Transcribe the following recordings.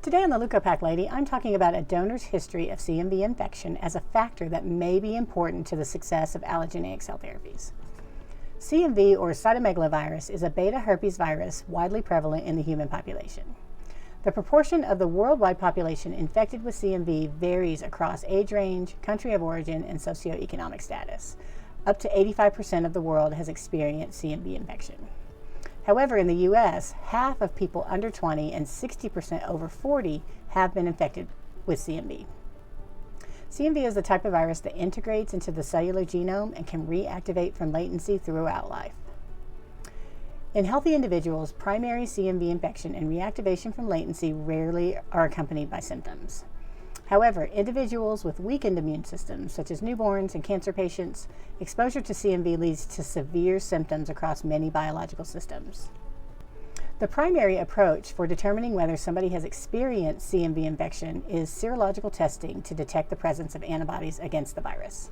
Today on the Leukopak Lady, I'm talking about a donor's history of CMV infection as a factor that may be important to the success of allogeneic cell therapies. CMV, or cytomegalovirus, is a beta herpes virus widely prevalent in the human population. The proportion of the worldwide population infected with CMV varies across age range, country of origin, and socioeconomic status. Up to 85% of the world has experienced CMV infection. However, in the U.S., half of people under 20 and 60% over 40 have been infected with CMV. CMV is the type of virus that integrates into the cellular genome and can reactivate from latency throughout life. In healthy individuals, primary CMV infection and reactivation from latency rarely are accompanied by symptoms. However, individuals with weakened immune systems, such as newborns and cancer patients, exposure to CMV leads to severe symptoms across many biological systems. The primary approach for determining whether somebody has experienced CMV infection is serological testing to detect the presence of antibodies against the virus.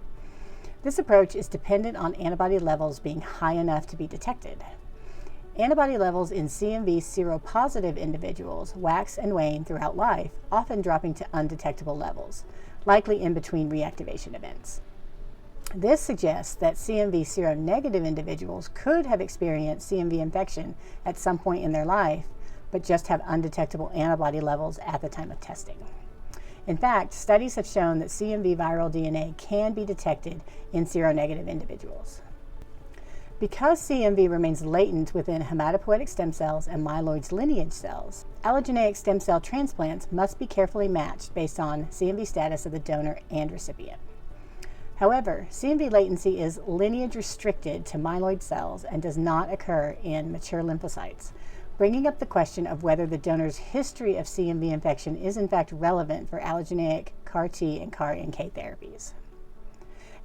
This approach is dependent on antibody levels being high enough to be detected. Antibody levels in CMV seropositive individuals wax and wane throughout life, often dropping to undetectable levels, likely in between reactivation events. This suggests that CMV seronegative individuals could have experienced CMV infection at some point in their life, but just have undetectable antibody levels at the time of testing. In fact, studies have shown that CMV viral DNA can be detected in seronegative individuals. Because CMV remains latent within hematopoietic stem cells and myeloid lineage cells, allogeneic stem cell transplants must be carefully matched based on CMV status of the donor and recipient. However, CMV latency is lineage restricted to myeloid cells and does not occur in mature lymphocytes, bringing up the question of whether the donor's history of CMV infection is in fact relevant for allogeneic CAR-T and CAR-NK therapies.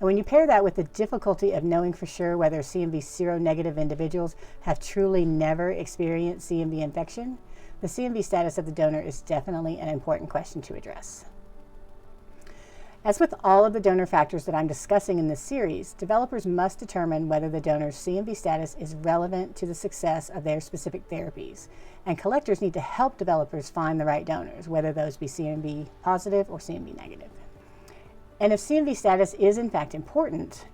And when you pair that with the difficulty of knowing for sure whether CMV seronegative individuals have truly never experienced CMV infection, the CMV status of the donor is definitely an important question to address. As with all of the donor factors that I'm discussing in this series, developers must determine whether the donor's CMV status is relevant to the success of their specific therapies, and collectors need to help developers find the right donors, whether those be CMV positive or CMV negative. And if CMV status is in fact important,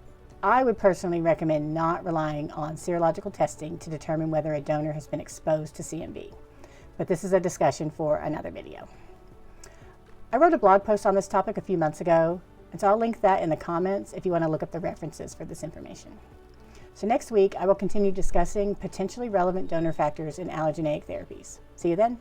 I would personally recommend not relying on serological testing to determine whether a donor has been exposed to CMV. But this is a discussion for another video. I wrote a blog post on this topic a few months ago, and so I'll link that in the comments if you want to look up the references for this information. So next week, I will continue discussing potentially relevant donor factors in allogeneic therapies. See you then.